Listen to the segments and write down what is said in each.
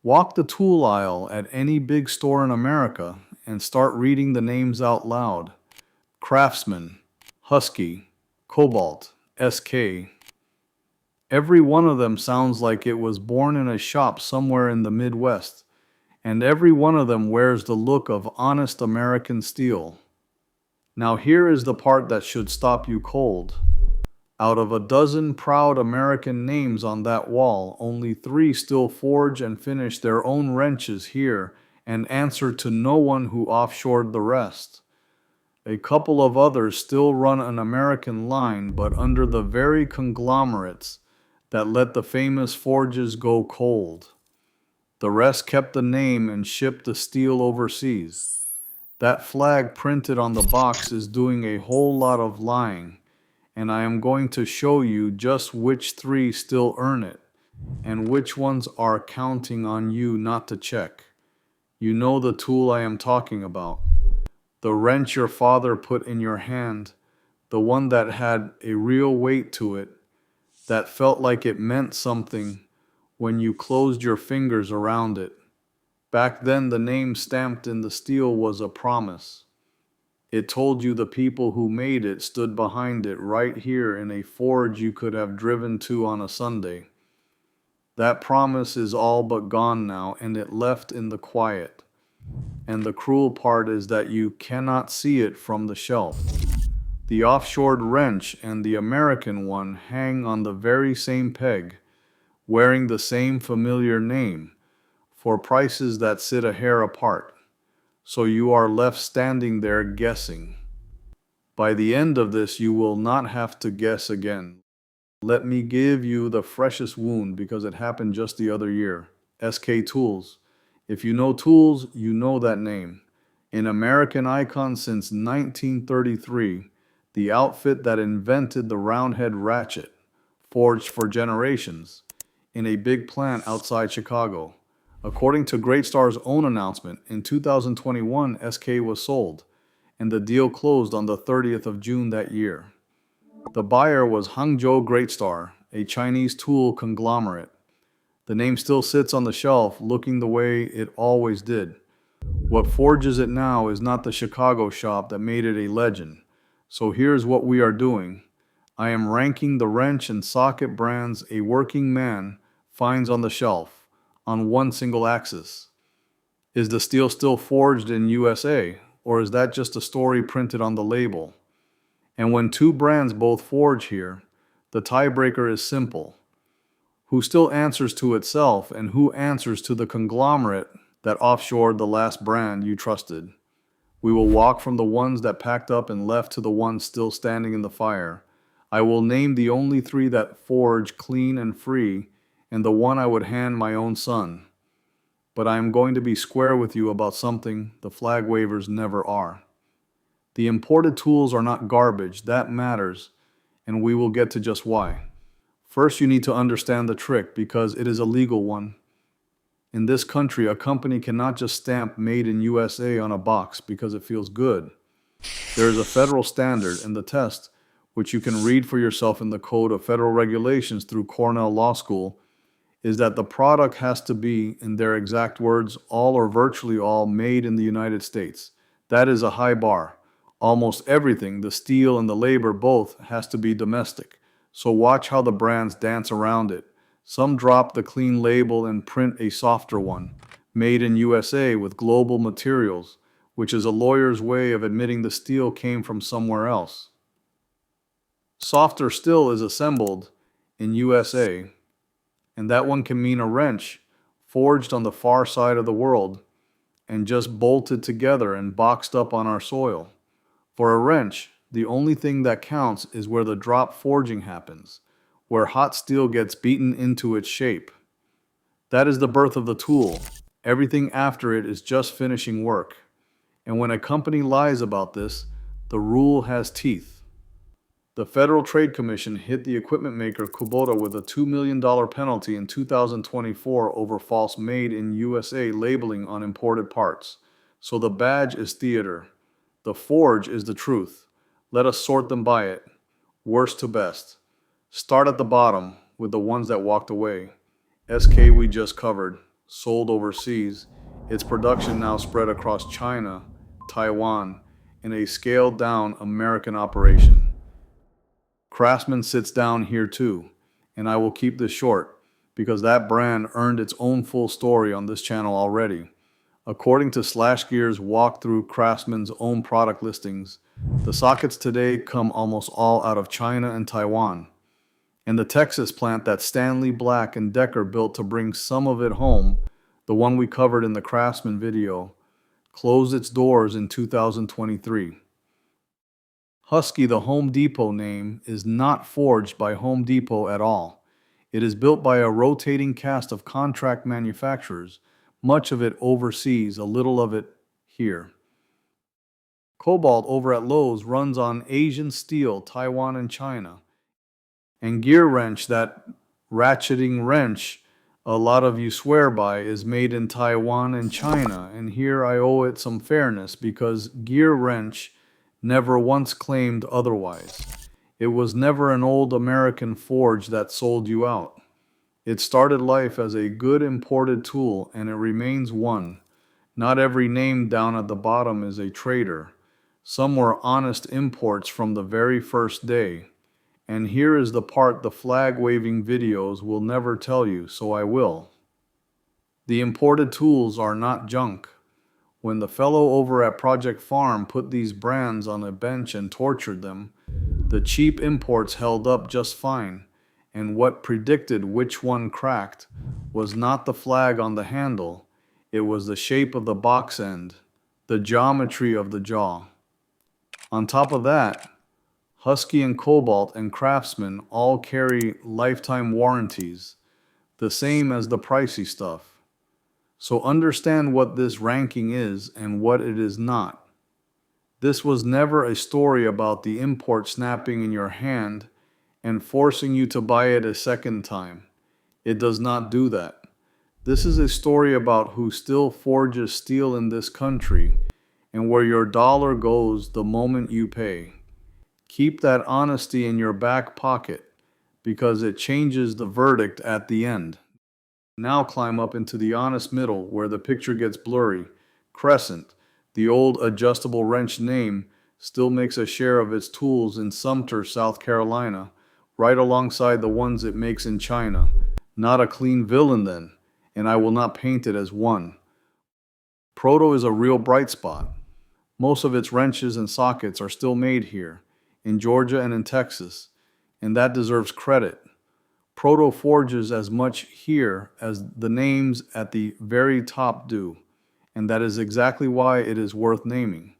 Walk the tool aisle at any big store in America and start reading the names out loud. Craftsman, Husky, Kobalt, SK. Every one of them sounds like it was born in a shop somewhere in the Midwest, and every one of them wears the look of honest American steel. Now here is the part that should stop you cold. Out of a dozen proud American names on that wall, only three still forge and finish their own wrenches here and answer to no one who offshored the rest. A couple of others still run an American line, but under the very conglomerates that let the famous forges go cold. The rest kept the name and shipped the steel overseas. That flag printed on the box is doing a whole lot of lying, and I am going to show you just which three still earn it, and which ones are counting on you not to check. You know the tool I am talking about. The wrench your father put in your hand, the one that had a real weight to it, that felt like it meant something when you closed your fingers around it. Back then, the name stamped in the steel was a promise. It told you the people who made it stood behind it right here in a forge you could have driven to on a Sunday. That promise is all but gone now, and it left in the quiet. And the cruel part is that you cannot see it from the shelf. The offshored wrench and the American one hang on the very same peg, wearing the same familiar name, for prices that sit a hair apart. So you are left standing there guessing. By the end of this, you will not have to guess again. Let me give you the freshest wound because it happened just the other year. SK Tools. If you know tools, you know that name. An American icon since 1933, the outfit that invented the roundhead ratchet, forged for generations, in a big plant outside Chicago. According to Great Star's own announcement, in 2021, SK was sold, and the deal closed on the 30th of June that year. The buyer was Hangzhou Great Star, a Chinese tool conglomerate. The name still sits on the shelf, looking the way it always did. What forges it now is not the Chicago shop that made it a legend. So here's what we are doing. I am ranking the wrench and socket brands a working man finds on the shelf, on one single axis. Is the steel still forged in USA, or is that just a story printed on the label? And when two brands both forge here, the tiebreaker is simple. Who still answers to itself, and who answers to the conglomerate that offshored the last brand you trusted? We will walk from the ones that packed up and left to the ones still standing in the fire. I will name the only three that forge clean and free, and the one I would hand my own son. But I am going to be square with you about something the flag wavers never are. The imported tools are not garbage, that matters, and we will get to just why. First, you need to understand the trick because it is a legal one. In this country, a company cannot just stamp Made in USA on a box because it feels good. There is a federal standard, and the test, which you can read for yourself in the Code of Federal Regulations through Cornell Law School, is that the product has to be, in their exact words, all or virtually all made in the United States. That is a high bar. Almost everything, the steel and the labor both, has to be domestic. So watch how the brands dance around it. Some drop the clean label and print a softer one, made in USA with global materials, which is a lawyer's way of admitting the steel came from somewhere else. Softer still is assembled in USA, and that one can mean a wrench forged on the far side of the world and just bolted together and boxed up on our soil. For a wrench, the only thing that counts is where the drop forging happens, where hot steel gets beaten into its shape. That is the birth of the tool. Everything after it is just finishing work. And when a company lies about this, the rule has teeth. The Federal Trade Commission hit the equipment maker Kubota with a $2 million penalty in 2024 over false Made in USA labeling on imported parts. So the badge is theater. The forge is the truth. Let us sort them by it, worst to best. Start at the bottom with the ones that walked away. SK we just covered, sold overseas. Its production now spread across China, Taiwan, in a scaled down American operation. Craftsman sits down here too, and I will keep this short because that brand earned its own full story on this channel already. According to Slash Gear's walkthrough Craftsman's own product listings, the sockets today come almost all out of China and Taiwan. And the Texas plant that Stanley Black and Decker built to bring some of it home, the one we covered in the Craftsman video, closed its doors in 2023. Husky, the Home Depot name, is not forged by Home Depot at all. It is built by a rotating cast of contract manufacturers, much of it overseas, a little of it here. Kobalt over at Lowe's runs on Asian steel, Taiwan and China. And Gear Wrench, that ratcheting wrench a lot of you swear by, is made in Taiwan and China. And here I owe it some fairness because Gear Wrench never once claimed otherwise. It was never an old American forge that sold you out. It started life as a good imported tool, and it remains one. Not every name down at the bottom is a trader. Some were honest imports from the very first day. And here is the part the flag-waving videos will never tell you, so I will. The imported tools are not junk. When the fellow over at Project Farm put these brands on a bench and tortured them, the cheap imports held up just fine. And what predicted which one cracked was not the flag on the handle, it was the shape of the box end, the geometry of the jaw. On top of that, Husky and Kobalt and Craftsman all carry lifetime warranties, the same as the pricey stuff. So understand what this ranking is and what it is not. This was never a story about the import snapping in your hand and forcing you to buy it a second time. It does not do that. This is a story about who still forges steel in this country and where your dollar goes the moment you pay. Keep that honesty in your back pocket because it changes the verdict at the end. Now climb up into the honest middle where the picture gets blurry. Crescent, the old adjustable wrench name, still makes a share of its tools in Sumter, South Carolina, right alongside the ones it makes in China. Not a clean villain then, and I will not paint it as one. Proto is a real bright spot. Most of its wrenches and sockets are still made here, in Georgia and in Texas, and that deserves credit. Proto forges as much here as the names at the very top do, and that is exactly why it is worth naming.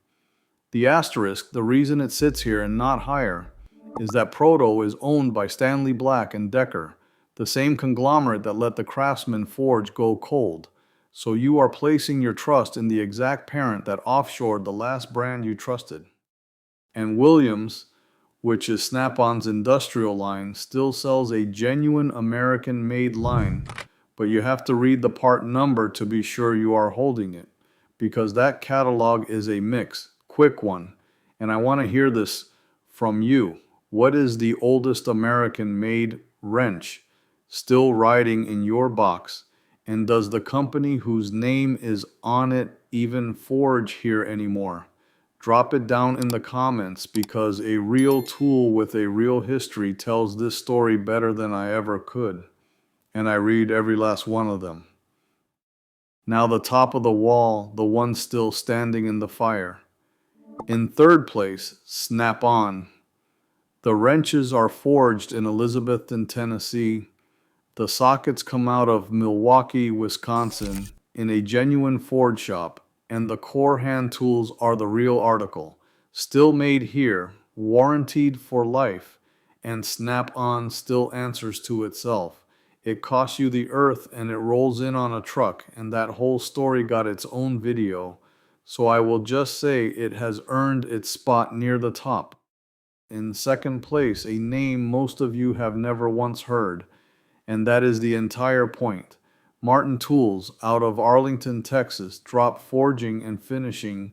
The asterisk, the reason it sits here and not higher, is that Proto is owned by Stanley Black and Decker, the same conglomerate that let the Craftsman forge go cold. So you are placing your trust in the exact parent that offshored the last brand you trusted. And Williams, which is Snap-on's industrial line, still sells a genuine American-made line, but you have to read the part number to be sure you are holding it, because that catalog is a mix, quick one, and I want to hear this from you. What is the oldest American-made wrench still riding in your box, and does the company whose name is on it even forge here anymore? Drop it down in the comments because a real tool with a real history tells this story better than I ever could, and I read every last one of them. Now the top of the wall, the one still standing in the fire. In third place, Snap-on. The wrenches are forged in Elizabethton, Tennessee. The sockets come out of Milwaukee, Wisconsin, in a genuine forge shop, and the core hand tools are the real article. Still made here, warranted for life, and Snap-on still answers to itself. It costs you the earth and it rolls in on a truck, and that whole story got its own video, so I will just say it has earned its spot near the top. In second place, a name most of you have never once heard, and that is the entire point. Martin Tools, out of Arlington, Texas, dropped forging and finishing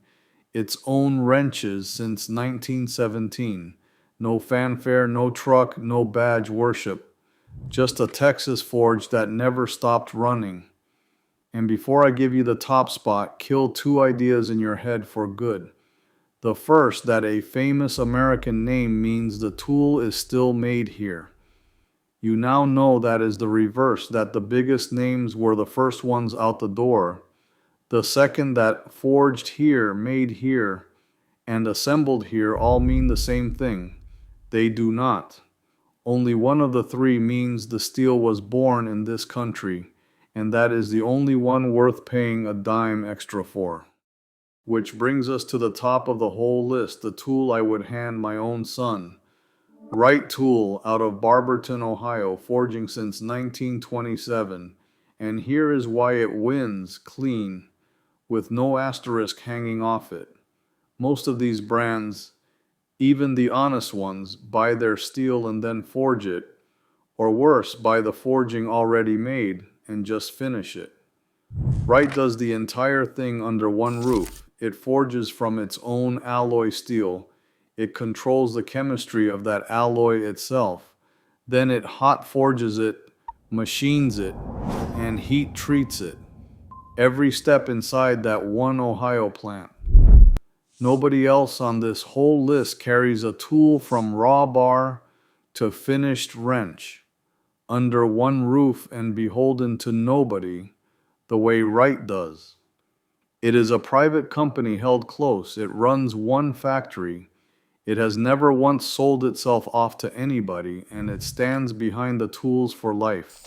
its own wrenches since 1917. No fanfare, no truck, no badge worship. Just a Texas forge that never stopped running. And before I give you the top spot, kill two ideas in your head for good. The first, that a famous American name means the tool is still made here. You now know that is the reverse, that the biggest names were the first ones out the door. The second, that forged here, made here, and assembled here all mean the same thing. They do not. Only one of the three means the steel was born in this country, and that is the only one worth paying a dime extra for. Which brings us to the top of the whole list, the tool I would hand my own son. Wright Tool out of Barberton, Ohio, forging since 1927. And here is why it wins clean, with no asterisk hanging off it. Most of these brands, even the honest ones, buy their steel and then forge it, or worse, buy the forging already made and just finish it. Wright does the entire thing under one roof. It forges from its own alloy steel. It controls the chemistry of that alloy itself. Then it hot forges it, machines it, and heat treats it. Every step inside that one Ohio plant. Nobody else on this whole list carries a tool from raw bar to finished wrench, under one roof and beholden to nobody, the way Wright does. It is a private company held close. It runs one factory. It has never once sold itself off to anybody, and it stands behind the tools for life.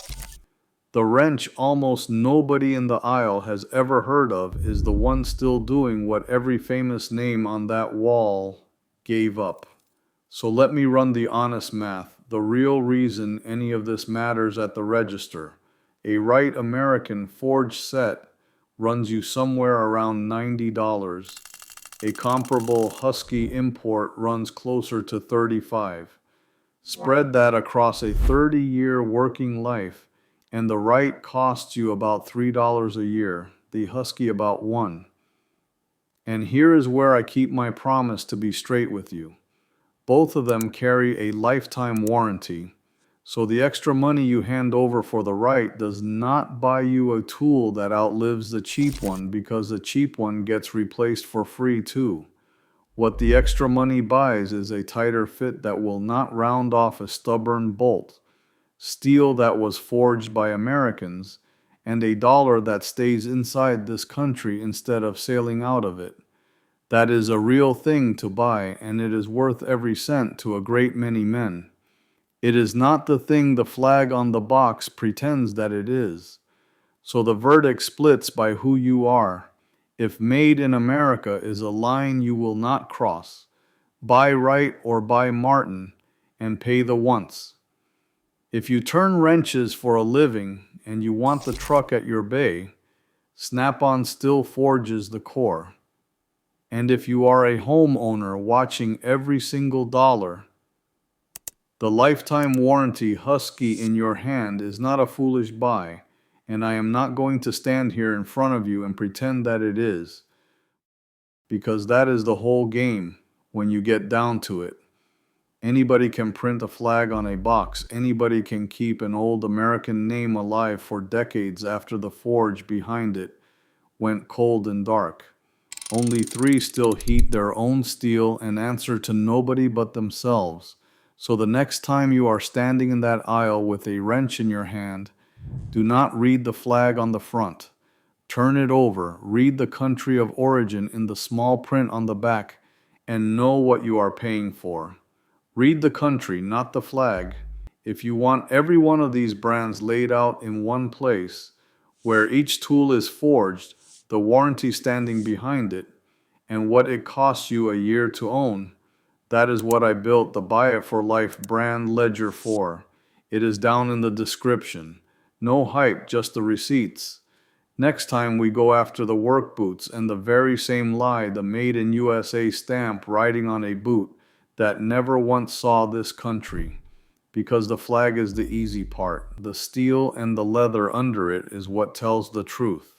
The wrench almost nobody in the aisle has ever heard of is the one still doing what every famous name on that wall gave up. So let me run the honest math, the real reason any of this matters at the register. A Wright American forged set runs you somewhere around $90. A comparable Husky import runs closer to $35. Spread that across a 30-year working life, and the Wright costs you about $3 a year, the Husky about $1. And here is where I keep my promise to be straight with you. Both of them carry a lifetime warranty, so the extra money you hand over for the Wright does not buy you a tool that outlives the cheap one, because the cheap one gets replaced for free too. What the extra money buys is a tighter fit that will not round off a stubborn bolt, steel that was forged by Americans, and a dollar that stays inside this country instead of sailing out of it. That is a real thing to buy, and it is worth every cent to a great many men. It is not the thing the flag on the box pretends that it is. So the verdict splits by who you are. If made in America is a line you will not cross, buy Wright or buy Martin and pay the once. If you turn wrenches for a living and you want the truck at your bay, Snap-on still forges the core. And if you are a homeowner watching every single dollar, the lifetime warranty Husky in your hand is not a foolish buy, and I am not going to stand here in front of you and pretend that it is, because that is the whole game when you get down to it. Anybody can print a flag on a box. Anybody can keep an old American name alive for decades after the forge behind it went cold and dark. Only three still heat their own steel and answer to nobody but themselves. So the next time you are standing in that aisle with a wrench in your hand, do not read the flag on the front. Turn it over, read the country of origin in the small print on the back, and know what you are paying for. Read the country, not the flag. If you want every one of these brands laid out in one place, where each tool is forged, the warranty standing behind it, and what it costs you a year to own, that is what I built the Buy It for Life brand ledger for. It is down in the description. No hype, just the receipts. Next time we go after the work boots and the very same lie, the Made in USA stamp riding on a boot that never once saw this country. Because the flag is the easy part. The steel and the leather under it is what tells the truth.